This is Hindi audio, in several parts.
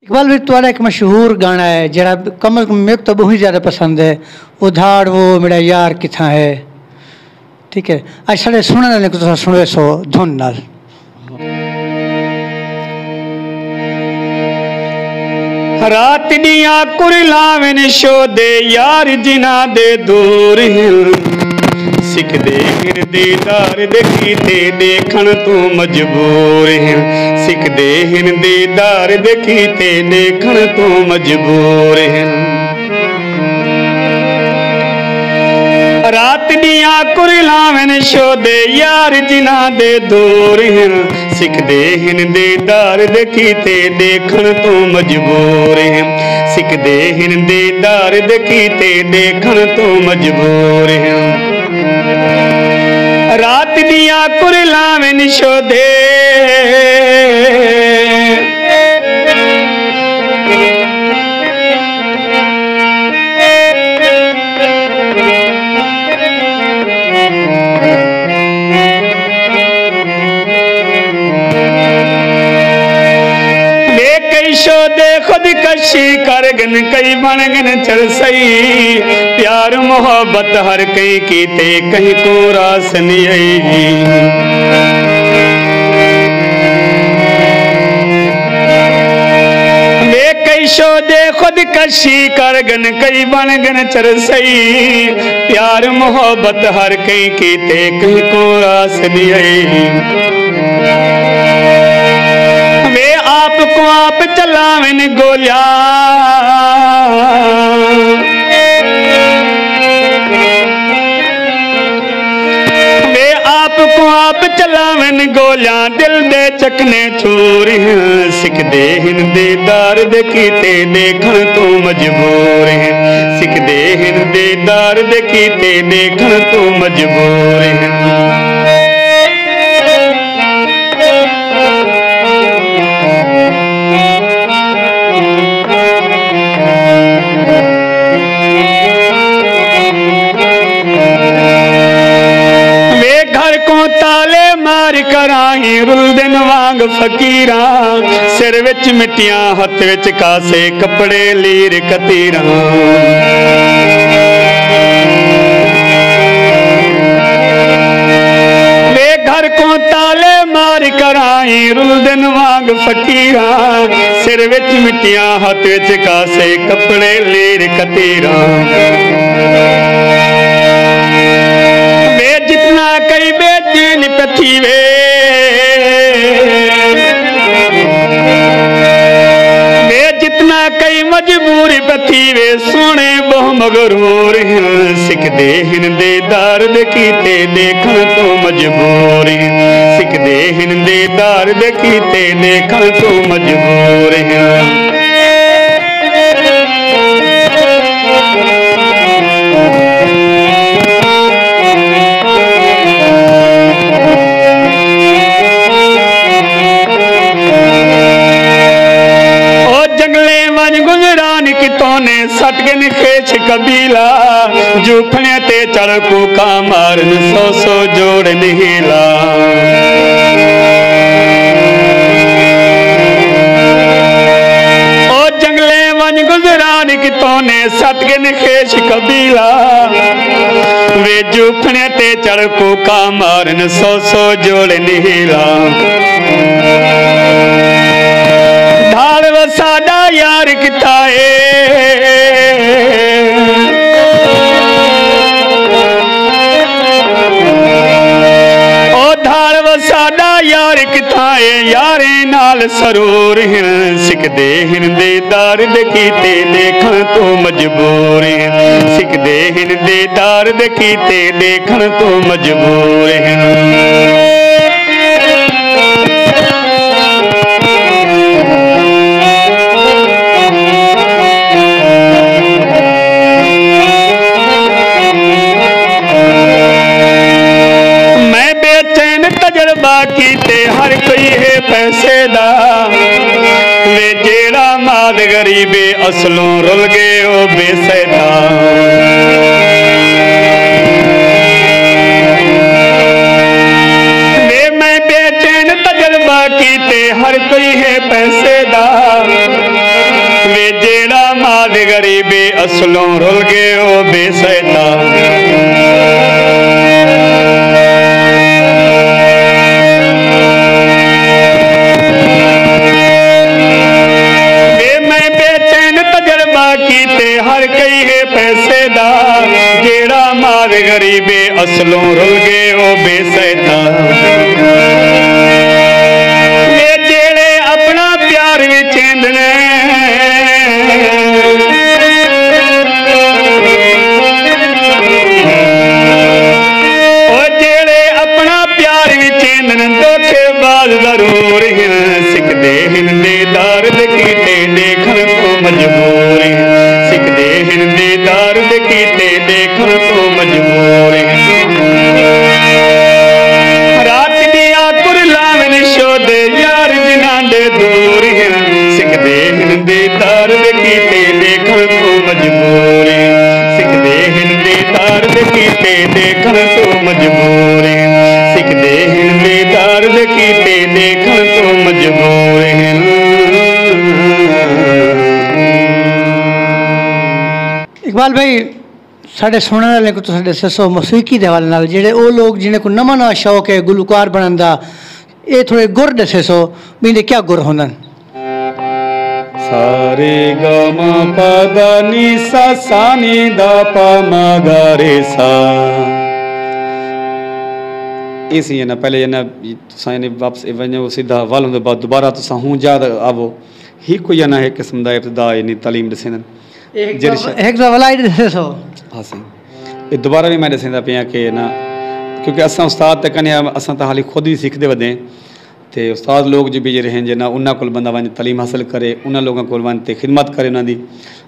इकबाल भी तुम्हारा एक मशहूर गाना है जरा कमल मेरे को तो बहुत ज़्यादा पसंद है, उधार वो मेरा यार किथा है। ठीक है, आज साढ़े सुनने वाले को तो सुने सो धुन नाल। रात दिया कुरलावन शो दे यार जिना दे दूर सिख दे दीदार देखी ते देखण तू मजबूर हैं। सिख दे दीदार देखी ते देखण तू मजबूर हैं। रात दिया कुरलावन शो दे यार जिना दे दूर हैं। सिख दे दीदार देखी ते देखण तू मजबूर हैं। सिख दे दीदार देखी ते देखण तू मजबूर हैं। रात दिया कुरलावन शो दे खुद कशी करगन कई बनगन चल सही। प्यार मोहब्बत हर कई कीते कहीं को रास नहीं आई। वे कई शोदे खुद कशी करगन कई बनगन चल सही। प्यार मोहब्बत हर कई कीते कहीं को रास नहीं आई। आपको आप चलावन गोलिया वे आपको आप चलावन गोलिया दिल दे चकने चूर हैं। सिख दे दीदार देखी ते देखण तू मजबूर हैं। सिख दे दीदार देखी ते देखण तू मजबूर हैं। ताले मार कराही रुलदन वांग फकीरा। सिर विच मिट्टियां हथ विच कासे कपड़े लीर कतीरा। वे घर को ताले मार कराही रुलदन वांग फकीरा। सिर विच मिट्टियां हथ विच कासे कपड़े लीर कतीरा। जितना कई बेचैन पथी वे जितना कई मजबूर पथी वे सोने बहु मगरूर हैं। सिख दे दीदार देखी ते देखण तो मजबूर हैं। सिख दे दीदार देखी ते देखण तो मजबूर हैं। कितोने सटगन खेच कबीला। जूफने ते चढ़ को का मारन सौ सौ जोड़ निहिला। ओ जंगले वन गुजरान कितोने सटगन खेच कबीला। वे जूफने ते चढ़ को का मारन सौ सौ जोड़ निहिला। ढाल वसाडा यार किथा है। ओ ढाल वसाडा यार किथा है। यारे नाल सरूर हैं। सिख दे दीदार देखी ते देखण तो मजबूर हैं। सिख दे दीदार देखी ते देखण तो मजबूर हैं। कीते हर कोई है पैसे दा। वे जेड़ा माद गरीबे असलों रुल गए ओ बेसैदा। वे मैं बेचैन तजर्बा कीते हर कोई है पैसे दा। असलों रुल गए ओ बेसैता। मैं बेचैन तजर्बा कीते हर कई है पैसे दा, जेड़ा मार गरीबे असलों रुल गए ओ बेसैता। जेड़े अपना प्यार विचेंद ने धोखेबाज जरूर हैं, सिकदे हिंदे दर्द कीते देखन तो मजबूर हैं, सिकदे हिंदे दर्द कीते देखन तो मजबूर हैं। रात दिया कुरलावन शोदे यार जिन्हां दे दूर हैं, सिकदे हिंदे दर्द कीते देखन तो मजबूर हैं, सिकदे हिंदे दर्द कीते देखन तो मजबूर हैं, सिकदे हिंदे दर्द कीते देखन तो मजबूर हैं। इकबाल भाई साढ़े सुनने वाले को तो साढ़े ससो मौसीकी दे हवाले नाल जेड़े ओ लोग जिन्हें को नवा नवा शौक है गुलकार बनन दा, ये थोड़े गुर दसे सो बींदे क्या गुर होंदन? सारे गा मा पा दा नी सा सा नी दा पा मा गा रे सा। इसी है ना पहले है ना साइने वापस वने सीधा वालों दे बाद दोबारा तो हूं याद आवो ही कोई ना है किस्म दा इब्तिदा यानी तालीम दसेन एक दा वलाई दसे सो। हां सही ये दोबारा भी मैं दसेंदा पिया के ना क्योंकि असा उस्ताद ते कने असा तो हाली खुद ही सीखते वदे ते उस्ताद लोग जो भी रहें जे ना उन्ना कोल बंदा वन तालीम हासिल करे उन्ना लोगों कोल वन ते खिदमत करे उन्ना दी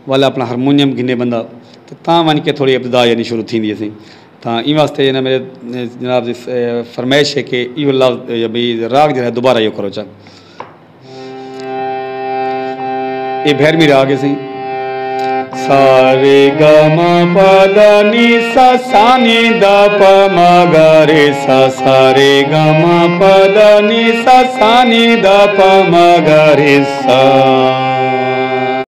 वाला अपना हारमोनियम गिने बंदा तो ता वन के थोड़ी इब्तिदा यानी शुरू थींदी सी। तो इन वास्ते ना मेरे जनाब की फरमाइश है कि यो लफ्ज़ भाई राग जो है दोबारा यो करो चल। ये भैरवी राग है सही सारे गा मा पा दा नी सा सा नी दा पा मा गा रे सा सारे गा मा पा दा नी सा सा नी दा पा मा गा रे सा।